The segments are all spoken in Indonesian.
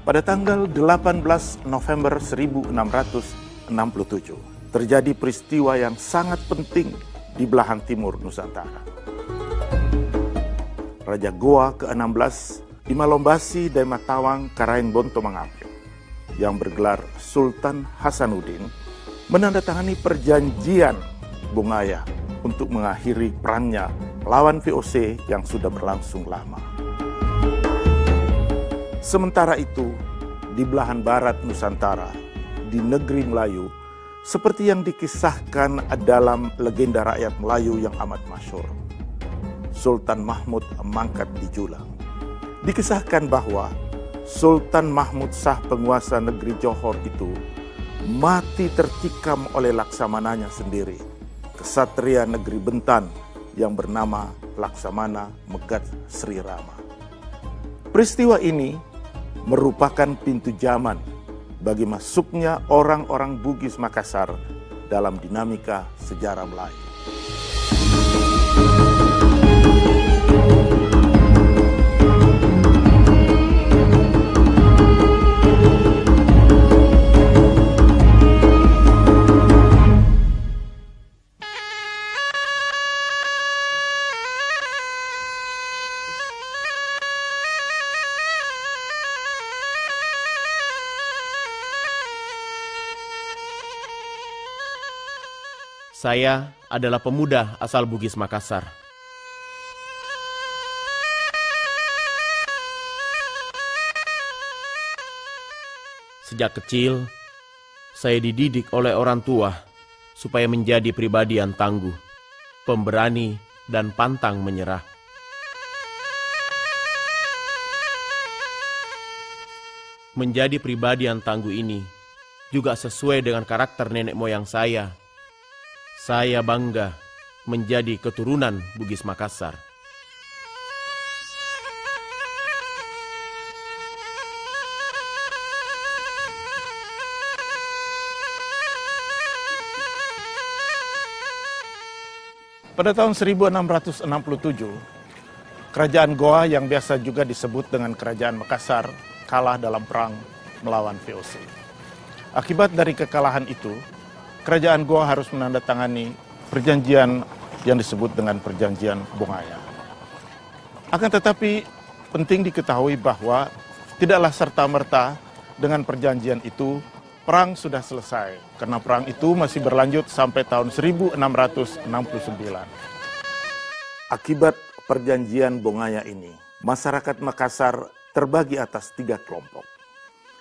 Pada tanggal 18 November 1667, terjadi peristiwa yang sangat penting di belahan timur Nusantara. Raja Goa ke-16 Imalombasi Daimatawang Karaeng Bonto Mangapio yang bergelar Sultan Hasanuddin menandatangani perjanjian Bongaya untuk mengakhiri perangnya melawan VOC yang sudah berlangsung lama. Sementara itu, di belahan barat Nusantara, di negeri Melayu, seperti yang dikisahkan dalam legenda rakyat Melayu yang amat masyhur, Sultan Mahmud mangkat di Julang. Dikisahkan bahwa Sultan Mahmud Shah penguasa negeri Johor itu mati tertikam oleh laksamananya sendiri, kesatria negeri Bentan yang bernama Laksamana Megat Sri Rama. Peristiwa ini merupakan pintu zaman bagi masuknya orang-orang Bugis Makassar dalam dinamika sejarah Melayu. Saya adalah pemuda asal Bugis Makassar. Sejak kecil, saya dididik oleh orang tua supaya menjadi pribadi yang tangguh, pemberani, dan pantang menyerah. Menjadi pribadi yang tangguh ini juga sesuai dengan karakter nenek moyang saya. Saya bangga menjadi keturunan Bugis Makassar. Pada tahun 1667, Kerajaan Goa yang biasa juga disebut dengan Kerajaan Makassar kalah dalam perang melawan VOC. Akibat dari kekalahan itu, Kerajaan Goa harus menandatangani perjanjian yang disebut dengan Perjanjian Bongaya. Akan tetapi, penting diketahui bahwa tidaklah serta-merta dengan perjanjian itu perang sudah selesai, karena perang itu masih berlanjut sampai tahun 1669. Akibat perjanjian Bongaya ini, masyarakat Makassar terbagi atas 3 kelompok.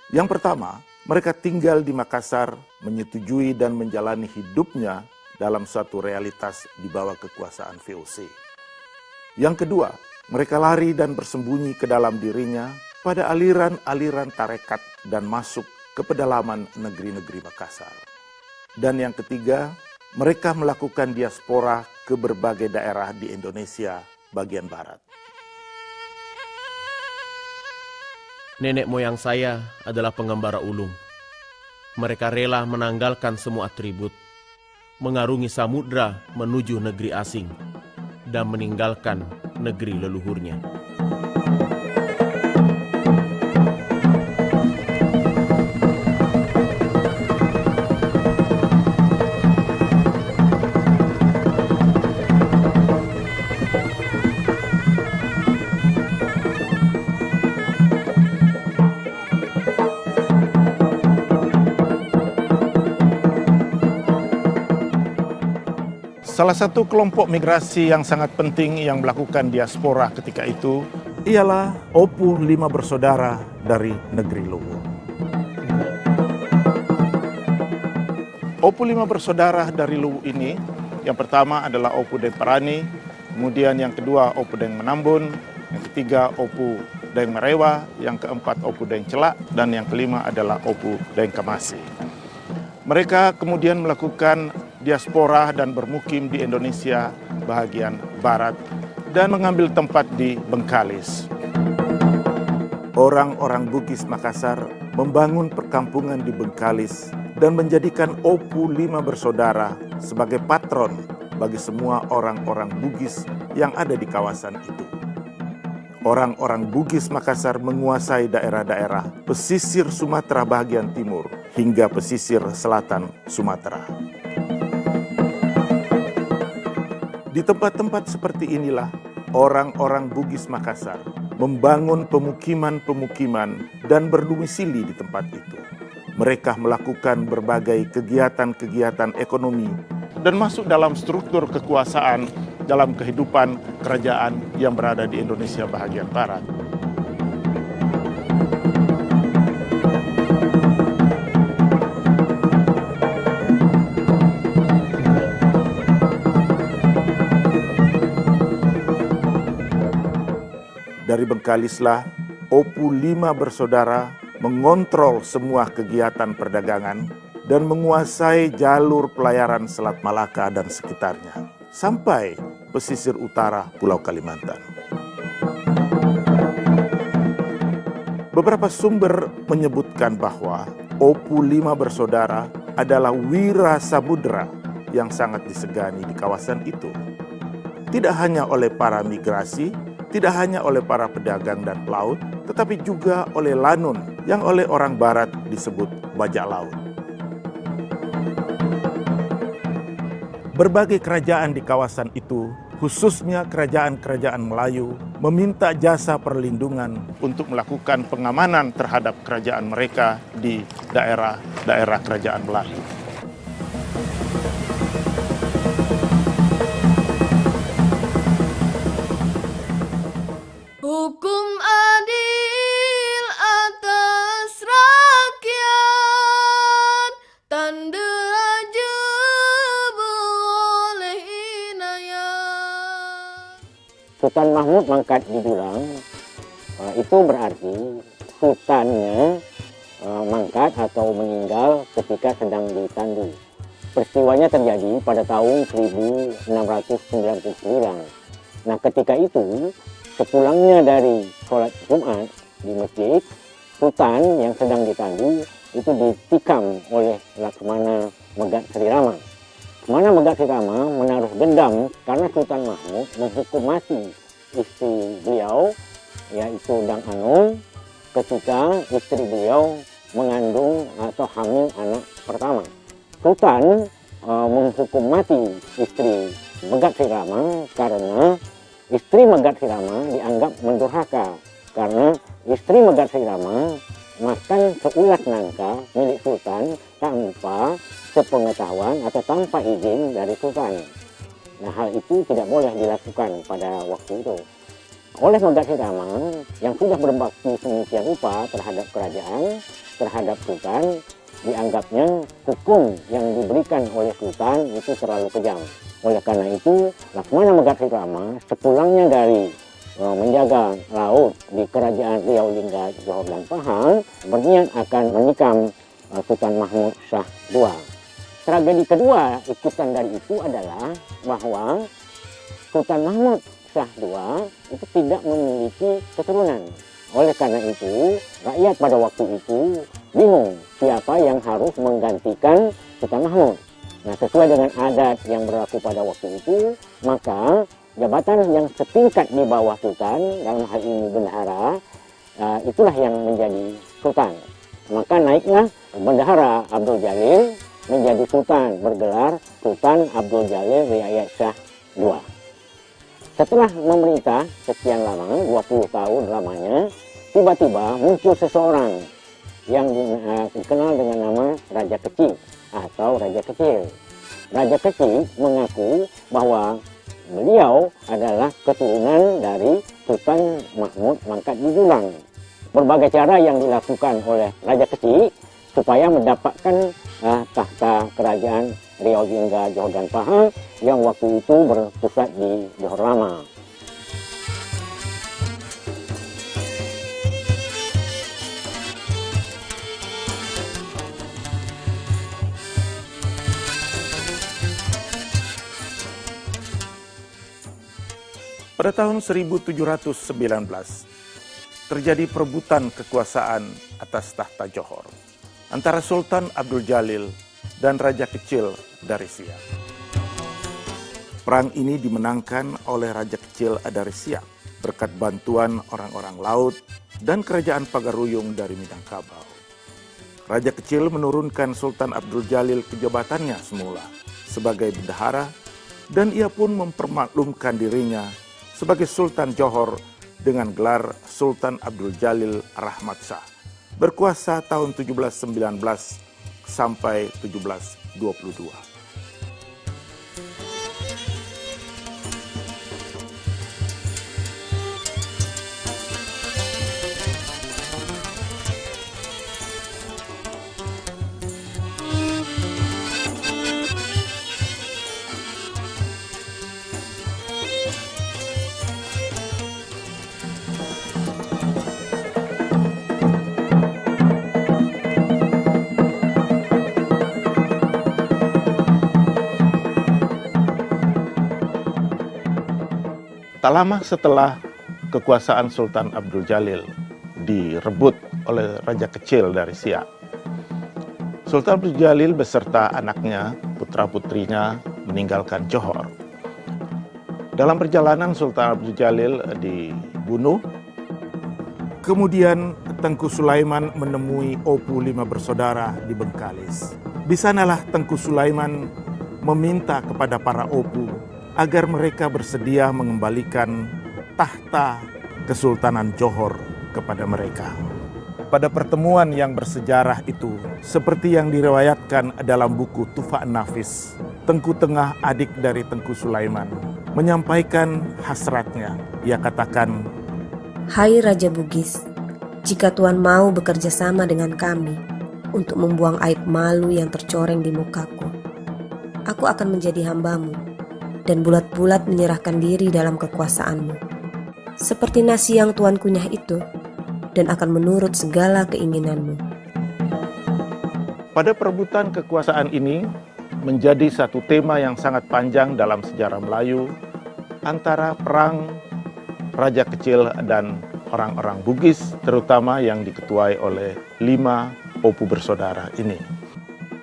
Yang pertama, mereka tinggal di Makassar, menyetujui dan menjalani hidupnya dalam suatu realitas di bawah kekuasaan VOC. Yang kedua, mereka lari dan bersembunyi ke dalam dirinya pada aliran-aliran tarekat dan masuk ke pedalaman negeri-negeri Makassar. Dan yang ketiga, mereka melakukan diaspora ke berbagai daerah di Indonesia bagian barat. Nenek moyang saya adalah pengembara ulung. Mereka rela menanggalkan semua atribut, mengarungi samudra menuju negeri asing, dan meninggalkan negeri leluhurnya. Salah satu kelompok migrasi yang sangat penting yang melakukan diaspora ketika itu ialah Opu 5 bersaudara dari negeri Luwu. Opu 5 bersaudara dari Luwu ini Yang pertama adalah Opu Deng Parani, kemudian yang kedua Opu Deng Menambun, yang ketiga Opu Deng Merewa, yang keempat Opu Deng Celak, dan yang kelima adalah Opu Deng Kamasi. Mereka kemudian melakukan diaspora dan bermukim di Indonesia bahagian barat dan mengambil tempat di Bengkalis. Orang-orang Bugis Makassar membangun perkampungan di Bengkalis dan menjadikan Opu Lima Bersaudara sebagai patron bagi semua orang-orang Bugis yang ada di kawasan itu. Orang-orang Bugis Makassar menguasai daerah-daerah pesisir Sumatera bagian timur hingga pesisir selatan Sumatera. Di tempat-tempat seperti inilah orang-orang Bugis Makassar membangun pemukiman-pemukiman dan berdomisili di tempat itu. Mereka melakukan berbagai kegiatan-kegiatan ekonomi dan masuk dalam struktur kekuasaan dalam kehidupan kerajaan yang berada di Indonesia bahagian barat. Dari Bengkalislah, Opu Lima Bersaudara mengontrol semua kegiatan perdagangan dan menguasai jalur pelayaran Selat Malaka dan sekitarnya, sampai pesisir utara Pulau Kalimantan. Beberapa sumber menyebutkan bahwa Opu Lima Bersaudara adalah wira samudera yang sangat disegani di kawasan itu. Tidak hanya oleh para migrasi, tidak hanya oleh para pedagang dan pelaut, tetapi juga oleh Lanun yang oleh orang barat disebut bajak laut. Berbagai kerajaan di kawasan itu, khususnya kerajaan-kerajaan Melayu, meminta jasa perlindungan untuk melakukan pengamanan terhadap kerajaan mereka di daerah-daerah kerajaan Melayu. Hukum adil atas rakyat, tanda jebol oleh inayat. Sultan Mahmud mangkat di Dulang, itu berarti sultannya mangkat atau meninggal ketika sedang ditandu. Peristiwanya terjadi pada tahun 1699. Nah, ketika itu sepulangnya dari sholat Jumat di masjid, Sultan yang sedang ditandu itu ditikam oleh Laksamana Megat Sri Rama. Laksamana Megat Sri Rama menaruh dendam karena Sultan Mahmud menghukum mati istri beliau, yaitu Dang Anung, ketika istri beliau mengandung atau hamil anak pertama. Sultan menghukum mati istri Megat Sri Rama karena istri Megat Sri Rama dianggap mendurhaka karena istri Megat Sri Rama makan seulas nangka milik Sultan tanpa sepengetahuan atau tanpa izin dari Sultan. Nah, hal itu tidak boleh dilakukan pada waktu itu. Oleh Megat Sri Rama yang sudah berbakti sedemikian rupa terhadap kerajaan, terhadap Sultan, dianggapnya hukum yang diberikan oleh Sultan itu terlalu kejam. Oleh karena itu, Laksamana Megat Sri Rama sepulangnya dari menjaga laut di Kerajaan Riau Lingga, Johor dan Pahang, berniat akan menikam Sultan Mahmud Shah II. Tragedi kedua ikutan dari itu adalah bahwa Sultan Mahmud Shah II itu tidak memiliki keturunan. Oleh karena itu, rakyat pada waktu itu bingung siapa yang harus menggantikan Sultan Mahmud. Nah, sesuai dengan adat yang berlaku pada waktu itu, maka jabatan yang setingkat di bawah Sultan, dalam hal ini bendahara, itulah yang menjadi Sultan. Maka naiklah Bendahara Abdul Jalil menjadi Sultan, bergelar Sultan Abdul Jalil Riayat Shah II. Setelah memerintah sekian lama, 20 tahun lamanya, tiba-tiba muncul seseorang yang dikenal dengan nama Raja Kecil atau Raja Kecil. Raja Kecil mengaku bahwa beliau adalah keturunan dari Sultan Mahmud mangkat di Dulang. Berbagai cara yang dilakukan oleh Raja Kecil supaya mendapatkan tahta kerajaan Riau, Lingga, Johor dan Pahang yang waktu itu berpusat di Johor Lama. Pada tahun 1719, terjadi perebutan kekuasaan atas tahta Johor antara Sultan Abdul Jalil dan Raja Kecil dari Siak. Perang ini dimenangkan oleh Raja Kecil dari Siak berkat bantuan orang-orang laut dan kerajaan Pagaruyung dari Minangkabau. Raja Kecil menurunkan Sultan Abdul Jalil ke jabatannya semula sebagai bendahara, dan ia pun mempermaklumkan dirinya sebagai Sultan Johor dengan gelar Sultan Abdul Jalil Rahmat Shah, berkuasa tahun 1719 sampai 1722. Tak lama setelah kekuasaan Sultan Abdul Jalil direbut oleh Raja Kecil dari Siak, Sultan Abdul Jalil beserta anaknya, putra-putrinya meninggalkan Johor. Dalam perjalanan Sultan Abdul Jalil dibunuh. Kemudian Tengku Sulaiman menemui Opu 5 bersaudara di Bengkalis. Di sanalah Tengku Sulaiman meminta kepada para Opu agar mereka bersedia mengembalikan tahta Kesultanan Johor kepada mereka. Pada pertemuan yang bersejarah itu, seperti yang diriwayatkan dalam buku Tufa Nafis, Tengku Tengah, adik dari Tengku Sulaiman, menyampaikan hasratnya. Ia katakan, "Hai Raja Bugis, jika Tuan mau bekerja sama dengan kami untuk membuang aib malu yang tercoreng di mukaku, aku akan menjadi hambamu dan bulat-bulat menyerahkan diri dalam kekuasaanmu, seperti nasi yang Tuan kunyah itu, dan akan menurut segala keinginanmu." Pada perebutan kekuasaan ini menjadi satu tema yang sangat panjang dalam sejarah Melayu antara perang Raja Kecil dan orang-orang Bugis, terutama yang diketuai oleh 5 Opu bersaudara ini.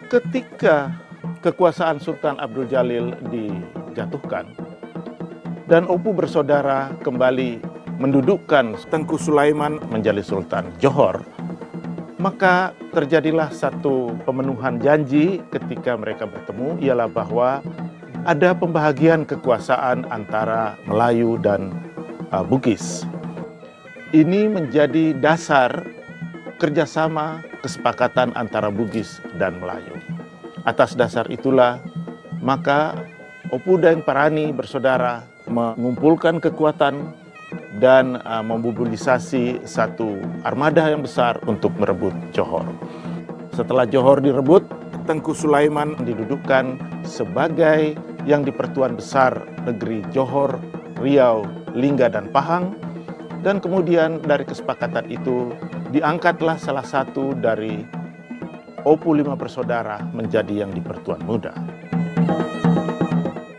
Ketika kekuasaan Sultan Abdul Jalil dijatuhkan dan Opu bersaudara kembali mendudukkan Tengku Sulaiman menjadi Sultan Johor, maka terjadilah satu pemenuhan janji ketika mereka bertemu, ialah bahwa ada pembahagian kekuasaan antara Melayu dan Bugis. Ini menjadi dasar kerjasama kesepakatan antara Bugis dan Melayu. Atas dasar itulah, maka Opu Daeng Parani bersaudara mengumpulkan kekuatan dan memobilisasi satu armada yang besar untuk merebut Johor. Setelah Johor direbut, Tengku Sulaiman didudukkan sebagai yang di Pertuan Besar negeri Johor, Riau, Lingga, dan Pahang. Dan kemudian dari kesepakatan itu diangkatlah salah satu dari Opu 5 bersaudara menjadi yang di Pertuan Muda.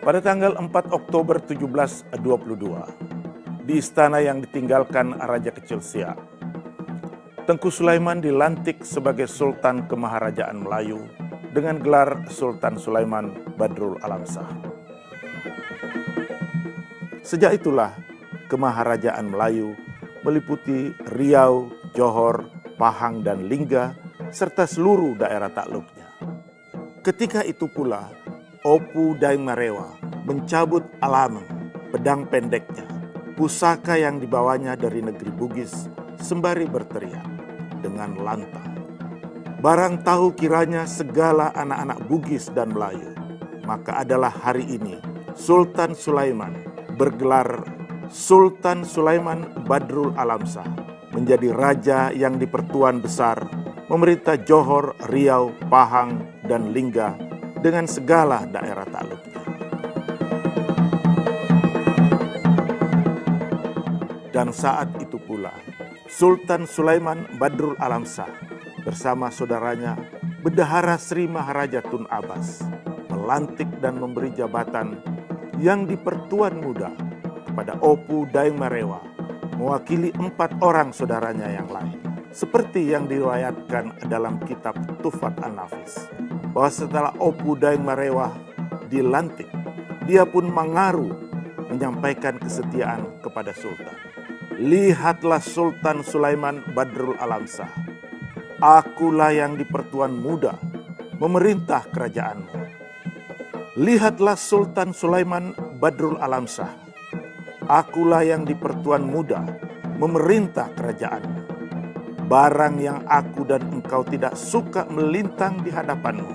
Pada tanggal 4 Oktober 1722, di istana yang ditinggalkan Raja Kecil Siak, Tengku Sulaiman dilantik sebagai Sultan Kemaharajaan Melayu dengan gelar Sultan Sulaiman Badrul Alam Shah. Sejak itulah Kemaharajaan Melayu meliputi Riau, Johor, Pahang, dan Lingga, serta seluruh daerah takluknya. Ketika itu pula, Opu Daeng Marewa mencabut alameng, pedang pendeknya, pusaka yang dibawanya dari negeri Bugis, sembari berteriak dengan lantang, "Barang tahu kiranya segala anak-anak Bugis dan Melayu, maka adalah hari ini Sultan Sulaiman bergelar Sultan Sulaiman Badrul Alam Shah menjadi raja yang di Pertuan Besar, memerintah Johor, Riau, Pahang, dan Lingga dengan segala daerah takluknya. Dan saat itu pula, Sultan Sulaiman Badrul Alamsyah bersama saudaranya Bendahara Sri Maharaja Tun Abbas melantik dan memberi jabatan yang di Pertuan Muda kepada Opu Daeng Marewa, mewakili 4 orang saudaranya yang lain. Seperti yang diriwayatkan dalam kitab Tufat An-Nafis, bahwa setelah Opu Daeng Marewa dilantik, dia pun mengaru menyampaikan kesetiaan kepada Sultan. Lihatlah Sultan Sulaiman Badrul Alamsyah, akulah yang di Pertuan Muda memerintah kerajaanmu. Lihatlah Sultan Sulaiman Badrul Alamsyah, akulah yang di Pertuan Muda memerintah kerajaanmu. Barang yang aku dan engkau tidak suka melintang di hadapanmu,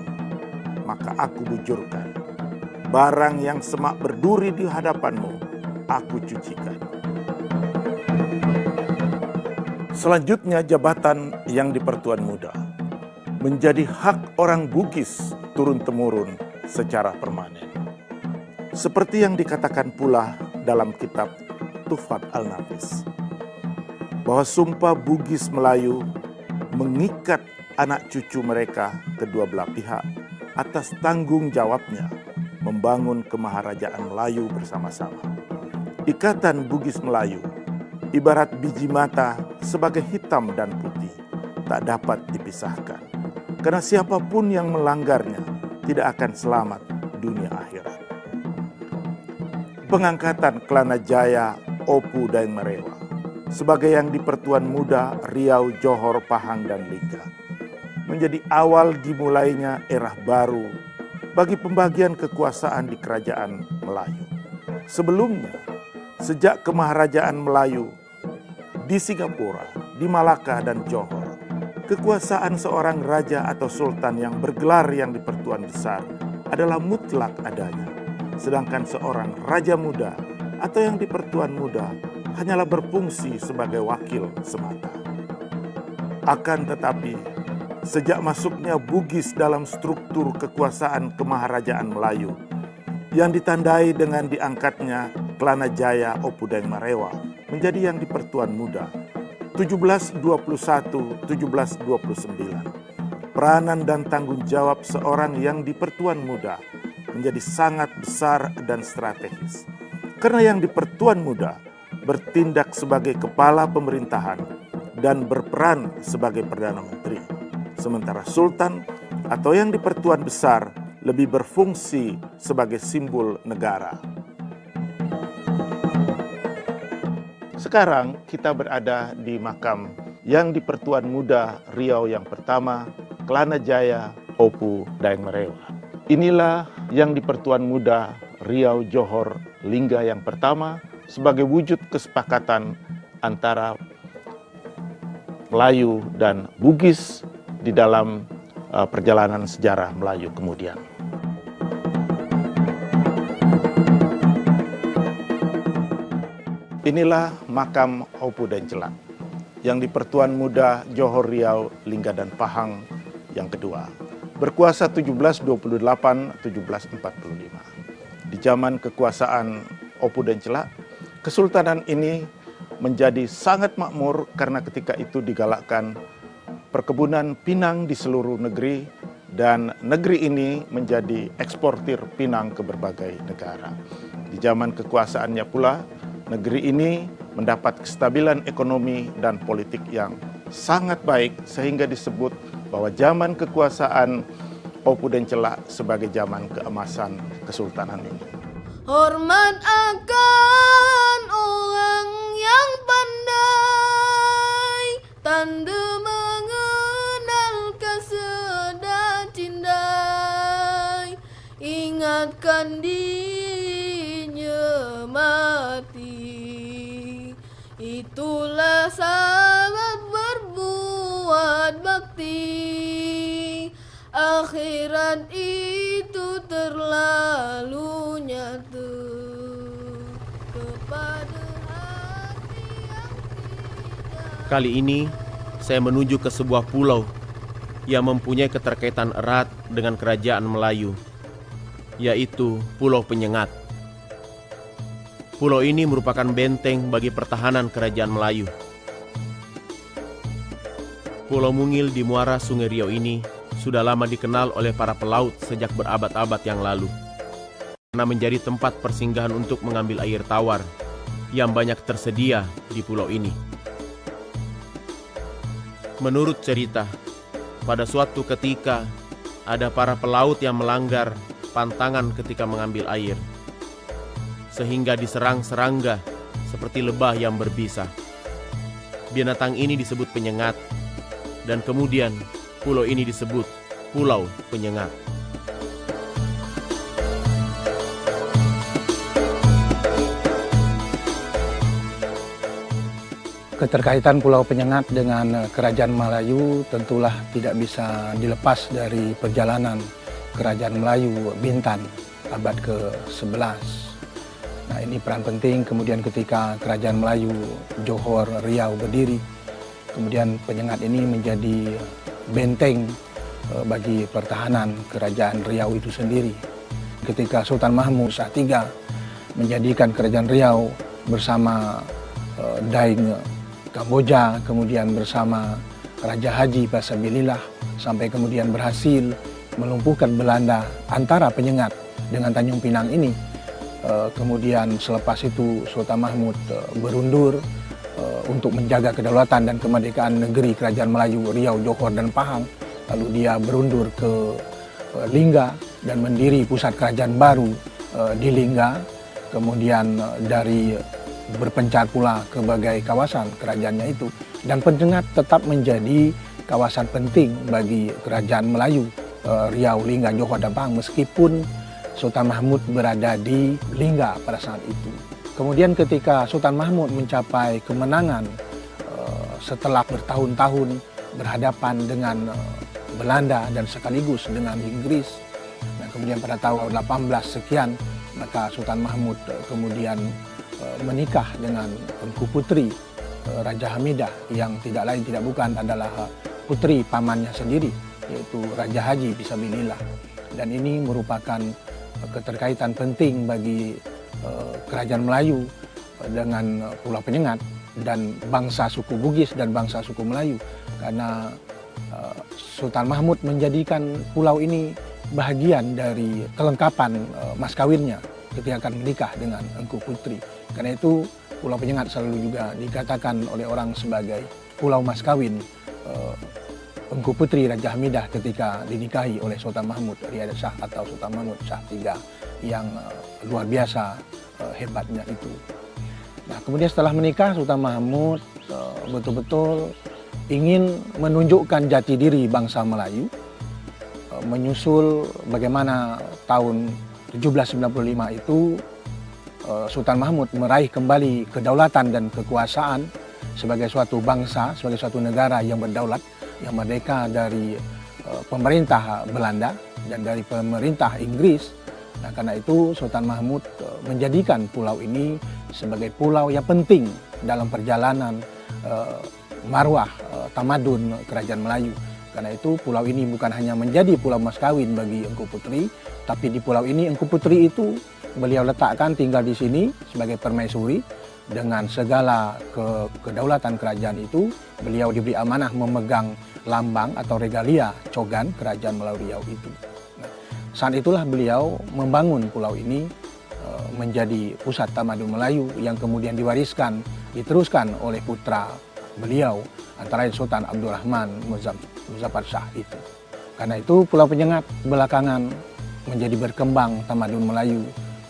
maka aku bujurkan. Barang yang semak berduri di hadapanmu, aku cucikan. Selanjutnya jabatan yang di Pertuan Muda menjadi hak orang Bugis turun-temurun secara permanen. Seperti yang dikatakan pula dalam kitab Tufat Al-Nafis, bahwa sumpah Bugis Melayu mengikat anak cucu mereka kedua belah pihak atas tanggung jawabnya membangun kemaharajaan Melayu bersama-sama. Ikatan Bugis Melayu ibarat biji mata sebagai hitam dan putih, tak dapat dipisahkan. Karena siapapun yang melanggarnya tidak akan selamat dunia akhirat. Pengangkatan Kelana Jaya Opu Daeng Marewa sebagai yang di Pertuan Muda Riau, Johor, Pahang, dan Lingga menjadi awal dimulainya era baru bagi pembagian kekuasaan di kerajaan Melayu. Sebelumnya, sejak kemaharajaan Melayu di Singapura, di Malaka, dan Johor, kekuasaan seorang raja atau sultan yang bergelar yang di Pertuan Besar adalah mutlak adanya, sedangkan seorang raja muda atau yang di Pertuan Muda hanyalah berfungsi sebagai wakil semata. Akan tetapi, sejak masuknya Bugis dalam struktur kekuasaan kemaharajaan Melayu, yang ditandai dengan diangkatnya Kelana Jaya Opu Daeng Marewa menjadi yang di Pertuan Muda 1721-1729, peranan dan tanggung jawab seorang yang di Pertuan Muda menjadi sangat besar dan strategis. Karena yang di Pertuan Muda bertindak sebagai kepala pemerintahan dan berperan sebagai Perdana Menteri. Sementara Sultan atau yang di Pertuan Besar lebih berfungsi sebagai simbol negara. Sekarang kita berada di makam yang di Pertuan Muda Riau yang pertama, Kelana Jaya Opu Daeng Marewa. Inilah yang di Pertuan Muda Riau, Johor, Lingga yang pertama, sebagai wujud kesepakatan antara Melayu dan Bugis di dalam perjalanan sejarah Melayu kemudian. Inilah makam Opu Daeng Celak yang di Pertuan Muda Johor, Riau, Lingga, dan Pahang yang kedua. Berkuasa 1728-1745. Di zaman kekuasaan Opu Daeng Celak, kesultanan ini menjadi sangat makmur karena ketika itu digalakkan perkebunan pinang di seluruh negeri dan negeri ini menjadi eksportir pinang ke berbagai negara. Di zaman kekuasaannya pula, negeri ini mendapat kestabilan ekonomi dan politik yang sangat baik sehingga disebut bahwa zaman kekuasaan Opu Daeng Celak sebagai zaman keemasan kesultanan ini. Hormat akan orang yang pandai, tanda mengenal kesedah cindai, ingatkan dirinya mati. Itulah syarat berbuat bakti, akhirat itu terlalu nyata kepada hati yang tidak. Kali ini saya menuju ke sebuah pulau yang mempunyai keterkaitan erat dengan kerajaan Melayu yaitu Pulau Penyengat. Pulau ini merupakan benteng bagi pertahanan kerajaan Melayu. Pulau Mungil di muara Sungai Riau ini sudah lama dikenal oleh para pelaut sejak berabad-abad yang lalu, karena menjadi tempat persinggahan untuk mengambil air tawar yang banyak tersedia di pulau ini. Menurut cerita, pada suatu ketika ada para pelaut yang melanggar pantangan ketika mengambil air, sehingga diserang serangga seperti lebah yang berbisa. Binatang ini disebut penyengat, dan kemudian pulau ini disebut Pulau Penyengat. Keterkaitan Pulau Penyengat dengan Kerajaan Melayu tentulah tidak bisa dilepas dari perjalanan Kerajaan Melayu Bintan abad ke-11. Nah, ini peran penting kemudian ketika Kerajaan Melayu Johor Riau berdiri, kemudian Penyengat ini menjadi benteng bagi pertahanan Kerajaan Riau itu sendiri. Ketika Sultan Mahmud Shah III menjadikan Kerajaan Riau bersama Daeng Kamboja, kemudian bersama Raja Haji Pasabilillah, sampai kemudian berhasil melumpuhkan Belanda antara Penyengat dengan Tanjung Pinang ini. Kemudian selepas itu Sultan Mahmud berundur untuk menjaga kedaulatan dan kemerdekaan negeri Kerajaan Melayu Riau, Johor, dan Pahang. Lalu dia berundur ke Lingga dan mendiri pusat kerajaan baru di Lingga. Kemudian dari berpencar pula ke berbagai kawasan kerajaannya itu. Dan Penyengat tetap menjadi kawasan penting bagi Kerajaan Melayu Riau, Lingga, Johor, dan Pahang meskipun Sultan Mahmud berada di Lingga pada saat itu. Kemudian ketika Sultan Mahmud mencapai kemenangan setelah bertahun-tahun berhadapan dengan Belanda dan sekaligus dengan Inggris, dan kemudian pada tahun 18 sekian maka Sultan Mahmud kemudian menikah dengan Engku Putri Raja Hamidah yang tidak lain tidak bukan adalah putri pamannya sendiri, yaitu Raja Haji Pisabilillah. Dan ini merupakan keterkaitan penting bagi Kerajaan Melayu dengan Pulau Penyengat dan bangsa suku Bugis dan bangsa suku Melayu, karena Sultan Mahmud menjadikan pulau ini bahagian dari kelengkapan mas kawinnya ketika akan menikah dengan Engku Putri. Karena itu Pulau Penyengat selalu juga dikatakan oleh orang sebagai pulau mas kawin Engku Putri Raja Hamidah ketika dinikahi oleh Sultan Mahmud Riyad Shah atau Sultan Mahmud Shah III yang luar biasa hebatnya itu. Nah, kemudian setelah menikah Sultan Mahmud betul-betul ingin menunjukkan jati diri bangsa Melayu, menyusul bagaimana tahun 1795 itu Sultan Mahmud meraih kembali kedaulatan dan kekuasaan sebagai suatu bangsa, sebagai suatu negara yang berdaulat, yang merdeka dari pemerintah Belanda dan dari pemerintah Inggris. Nah, karena itu Sultan Mahmud menjadikan pulau ini sebagai pulau yang penting dalam perjalanan marwah tamadun Kerajaan Melayu. Karena itu pulau ini bukan hanya menjadi pulau mas kawin bagi Engku Putri, tapi di pulau ini Engku Putri itu beliau letakkan tinggal di sini sebagai permaisuri. Dengan segala kedaulatan kerajaan itu, beliau diberi amanah memegang lambang atau regalia Cogan Kerajaan Melayu Riau itu. Nah, saat itulah beliau membangun pulau ini menjadi pusat tamadun Melayu yang kemudian diwariskan, diteruskan oleh putra beliau antara lain Sultan Abdurrahman Muzaffar Shah itu. Karena itu Pulau Penyengat belakangan menjadi berkembang tamadun Melayu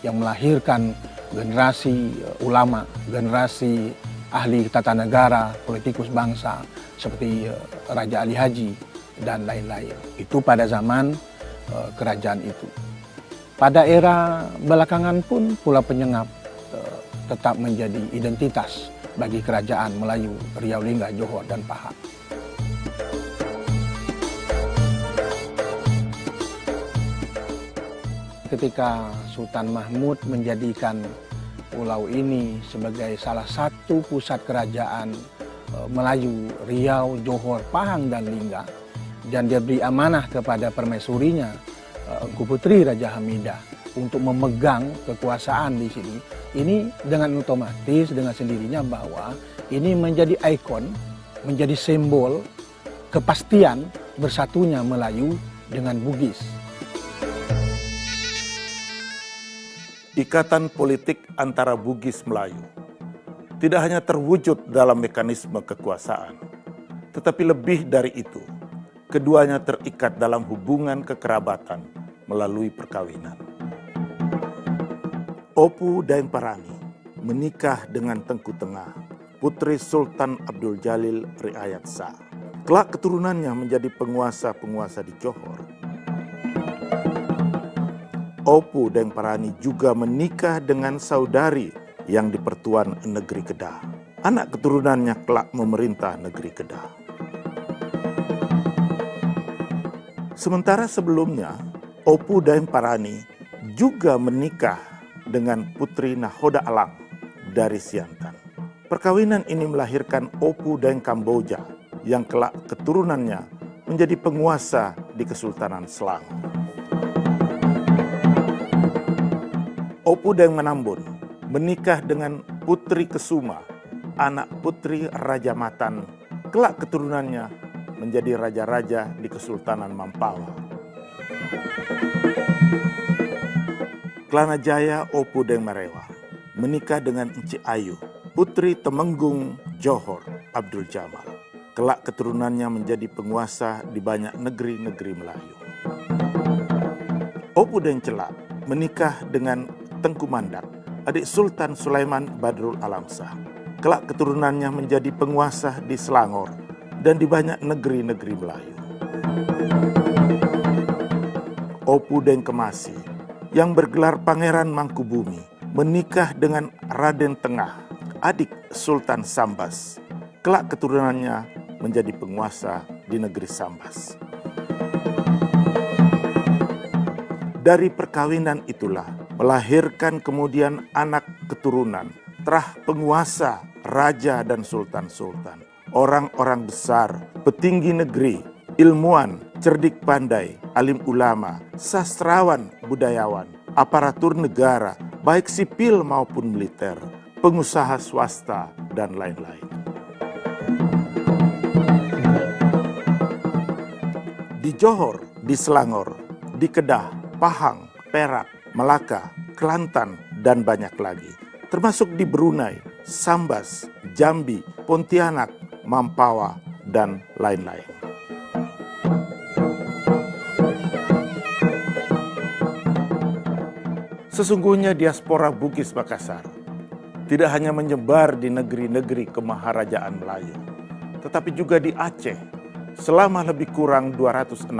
yang melahirkan generasi ulama, generasi ahli tata negara, politikus bangsa seperti Raja Ali Haji dan lain-lain. Itu pada zaman kerajaan itu. Pada era belakangan pun Pulau Penyengat tetap menjadi identitas bagi kerajaan Melayu Riau, Lingga, Johor, dan Pahang. Ketika Sultan Mahmud menjadikan pulau ini sebagai salah satu pusat kerajaan Melayu Riau, Johor, Pahang, dan Lingga, dan dia beri amanah kepada permaisurinya Engku Putri Raja Hamidah untuk memegang kekuasaan di sini, ini dengan otomatis dengan sendirinya bahwa ini menjadi ikon, menjadi simbol kepastian bersatunya Melayu dengan Bugis. Ikatan politik antara Bugis Melayu tidak hanya terwujud dalam mekanisme kekuasaan, tetapi lebih dari itu, keduanya terikat dalam hubungan kekerabatan melalui perkawinan. Opu Daeng Parani menikah dengan Tengku Tengah, putri Sultan Abdul Jalil Riayat Shah. Kelak keturunannya menjadi penguasa-penguasa di Johor. Opu Daeng Parani juga menikah dengan saudari yang di Pertuan Negeri Kedah. Anak keturunannya kelak memerintah negeri Kedah. Sementara sebelumnya, Opu Daeng Parani juga menikah dengan putri Nahoda Alang dari Siantan. Perkawinan ini melahirkan Opu Daeng Kamboja yang kelak keturunannya menjadi penguasa di Kesultanan Selangor. Opu Daeng Menambun menikah dengan Putri Kesuma, anak putri Raja Matan. Kelak keturunannya menjadi raja-raja di Kesultanan Mampawa. Kelana Jaya Opu Daeng Marewa menikah dengan Enci Ayu, putri Temenggung Johor Abdul Jamal. Kelak keturunannya menjadi penguasa di banyak negeri-negeri Melayu. Opu Daeng Celak menikah dengan Tengku Mandak, adik Sultan Sulaiman Badrul Alamsah. Kelak keturunannya menjadi penguasa di Selangor dan di banyak negeri-negeri Melayu. Opu Daeng Kemasi yang bergelar Pangeran Mangkubumi menikah dengan Raden Tengah, adik Sultan Sambas. Kelak keturunannya menjadi penguasa di negeri Sambas. Dari perkawinan itulah melahirkan kemudian anak keturunan, terah penguasa, raja dan sultan-sultan, orang-orang besar, petinggi negeri, ilmuwan, cerdik pandai, alim ulama, sastrawan, budayawan, aparatur negara, baik sipil maupun militer, pengusaha swasta, dan lain-lain. Di Johor, di Selangor, di Kedah, Pahang, Perak, Melaka, Kelantan, dan banyak lagi. Termasuk di Brunei, Sambas, Jambi, Pontianak, Mampawa, dan lain-lain. Sesungguhnya diaspora Bugis Makassar tidak hanya menyebar di negeri-negeri kemaharajaan Melayu, tetapi juga di Aceh selama lebih kurang 264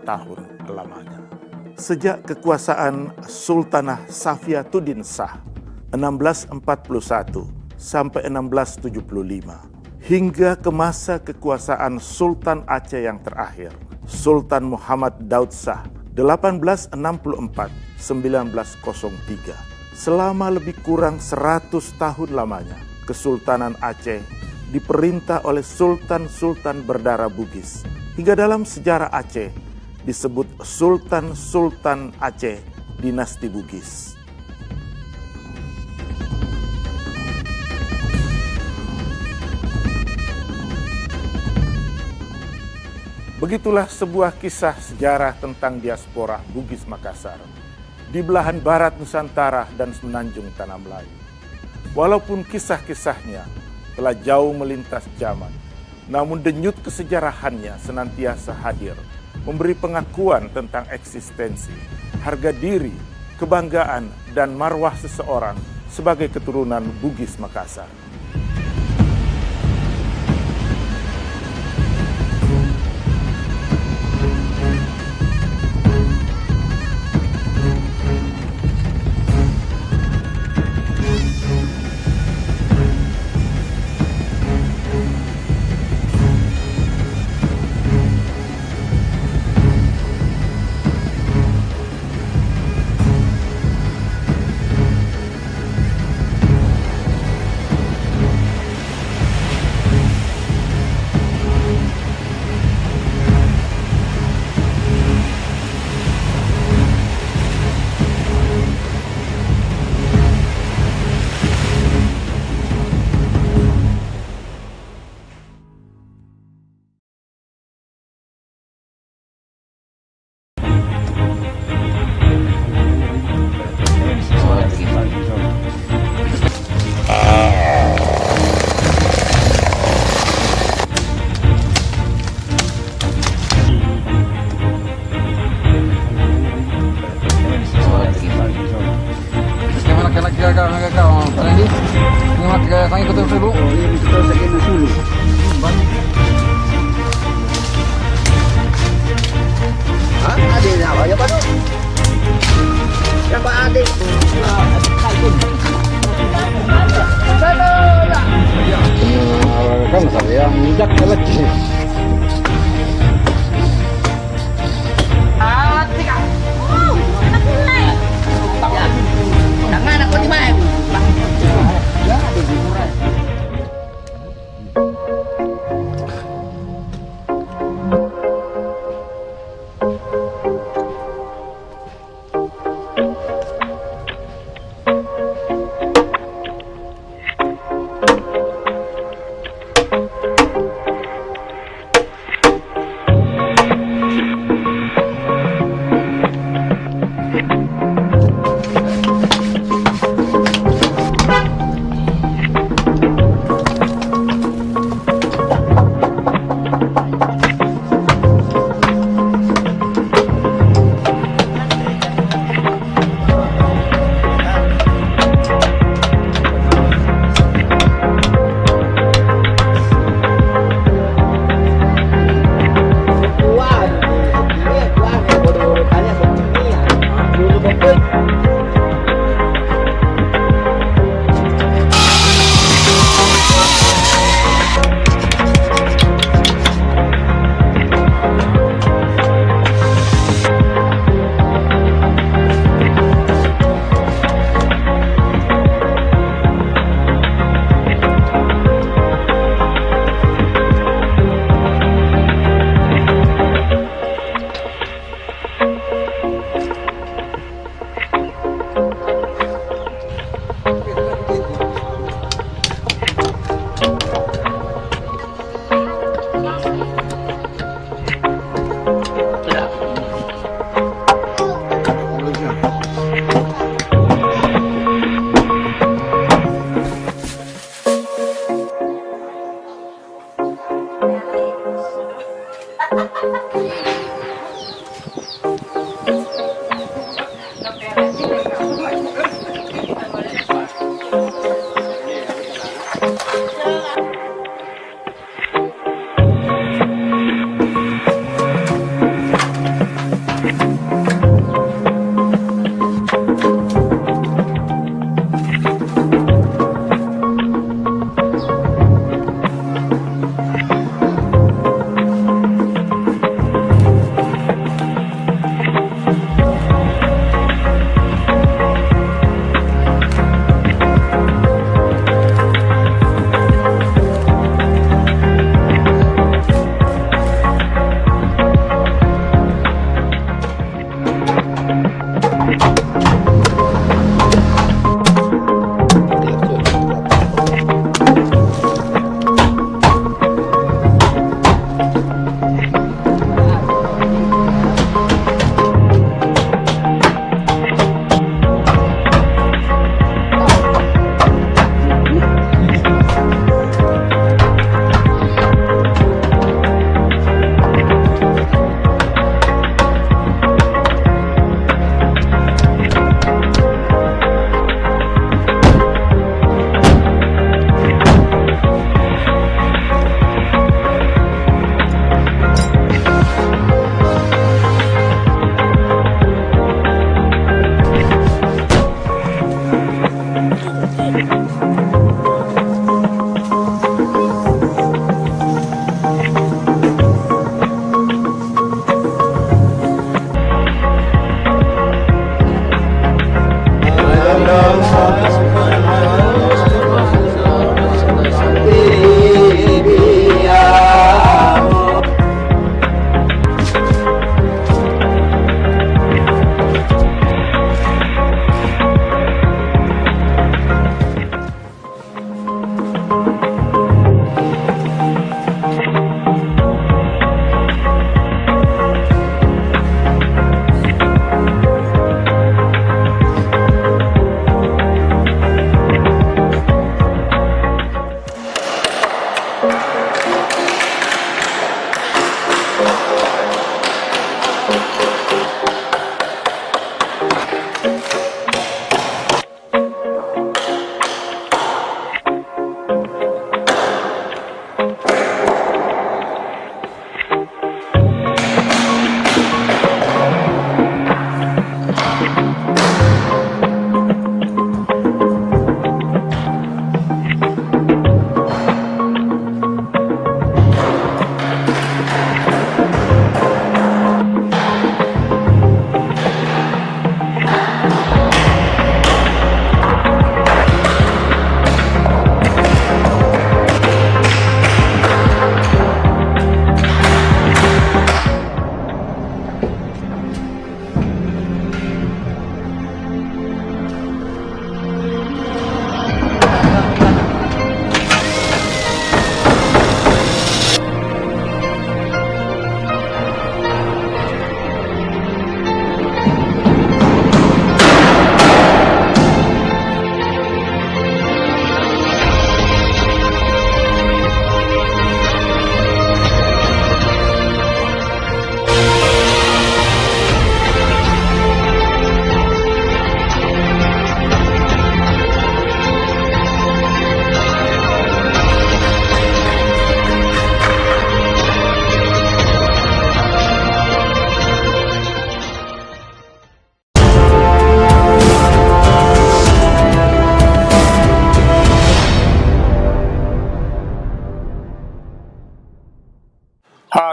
tahun lamanya. Sejak kekuasaan Sultanah Safiatuddin Shah 1641 sampai 1675 hingga ke masa kekuasaan Sultan Aceh yang terakhir, Sultan Muhammad Daud Shah 1864-1903. Selama lebih kurang 100 tahun lamanya, Kesultanan Aceh diperintah oleh sultan-sultan berdarah Bugis. Hingga dalam sejarah Aceh disebut Sultan-Sultan Aceh dinasti Bugis. Begitulah sebuah kisah sejarah tentang diaspora Bugis Makassar di belahan barat Nusantara dan semenanjung Tanah Melayu. Walaupun kisah-kisahnya telah jauh melintas zaman, namun denyut kesejarahannya senantiasa hadir, memberi pengakuan tentang eksistensi, harga diri, kebanggaan, dan marwah seseorang sebagai keturunan Bugis Makassar. ikutin saya, Bu. Oh, iya, kita sakit dulu. Hah? Adik apa ya, Pak? Siapa adik? Kan saya mijak lagi. Jangan aku di mana? Ya, ada di murah.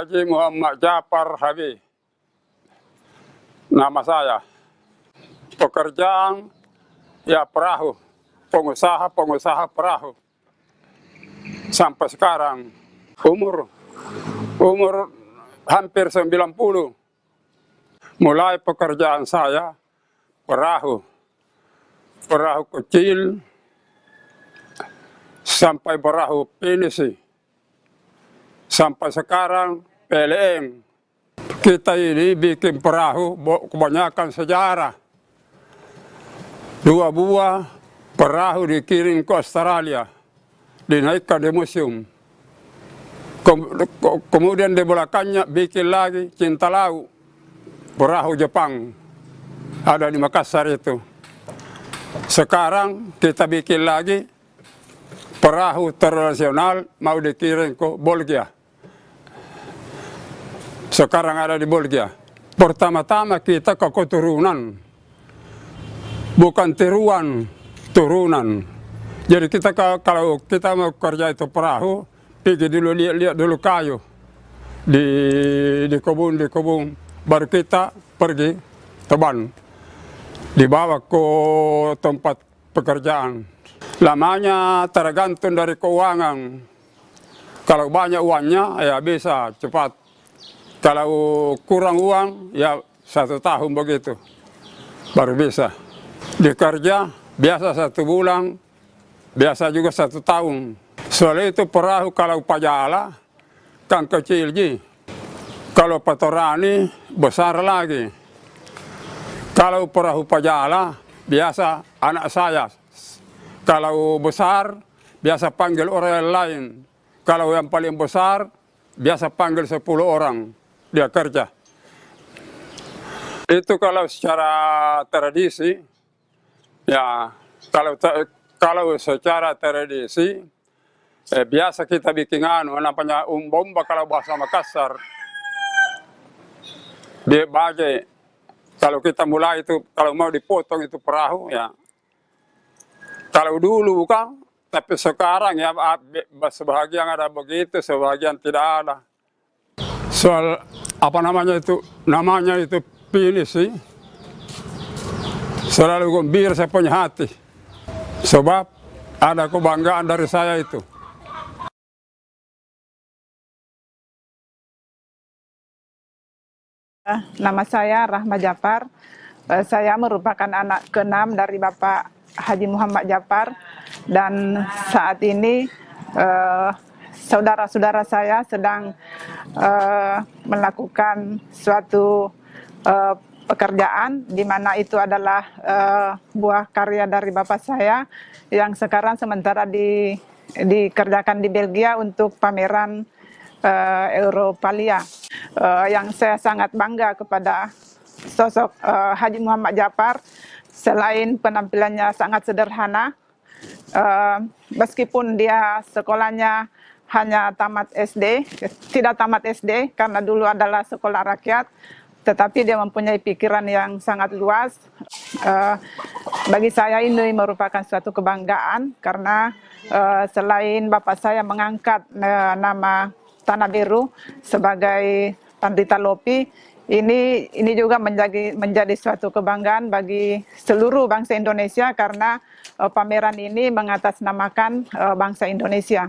Haji Muhammad Japar Habib. Nama saya. Pekerjaan ya perahu, pengusaha perahu. Sampai sekarang umur hampir 90. Mulai pekerjaan saya perahu kecil sampai perahu pinisi. Sampai sekarang PLM. Kita ini bikin perahu kebanyakan sejarah. 2 buah perahu dikirim ke Australia, dinaikkan di museum. Kemudian di belakangnya bikin lagi Cinta Laut, perahu Jepang, ada di Makassar itu. Sekarang kita bikin lagi perahu internasional mau dikirim ke Belgia. Sekarang ada di Belgia. Pertama-tama kita ke keturunan, bukan tiruan, turunan. Jadi kita kalau kita mau kerja itu perahu, pergi dulu lihat dulu kayu di kebun, baru kita pergi teban, dibawa ke tempat pekerjaan. Lamanya tergantung dari keuangan. Kalau banyak uangnya ya bisa cepat. Kalau kurang uang ya 1 tahun begitu baru bisa. Dikerja biasa 1 bulan, biasa juga 1 tahun. Soalnya itu perahu kalau pajala kan kecil ji. Kalau patorani besar lagi. Kalau perahu pajala biasa anak saya. Kalau besar biasa panggil orang lain. Kalau yang paling besar biasa panggil 10 orang dia kerja. Itu kalau secara tradisi, ya kalau secara tradisi biasa kita bikin namanya bomba kalau bahasa Makassar. Dia bagai kalau kita mulai itu kalau mau dipotong itu perahu ya. Kalau dulu kan, tapi sekarang ya sebagian ada begitu, sebagian tidak ada. Soal apa namanya itu pinisi selalu gembira saya punya hati sebab ada kebanggaan dari saya itu. Nama saya Rahma Japar. Saya merupakan anak ke-6 dari Bapak Haji Muhammad Japar, dan saat ini saudara-saudara saya sedang melakukan suatu pekerjaan di mana itu adalah buah karya dari bapak saya yang sekarang sementara dikerjakan di Belgia untuk pameran Europalia. Yang saya sangat bangga kepada sosok Haji Muhammad Japar, selain penampilannya sangat sederhana, meskipun dia sekolahnya hanya tamat SD, tidak tamat SD karena dulu adalah sekolah rakyat, tetapi dia mempunyai pikiran yang sangat luas. Bagi saya ini merupakan suatu kebanggaan karena selain bapak saya mengangkat nama Tanah Biru sebagai Pandita Lopi, ini juga menjadi suatu kebanggaan bagi seluruh bangsa Indonesia karena pameran ini mengatasnamakan bangsa Indonesia.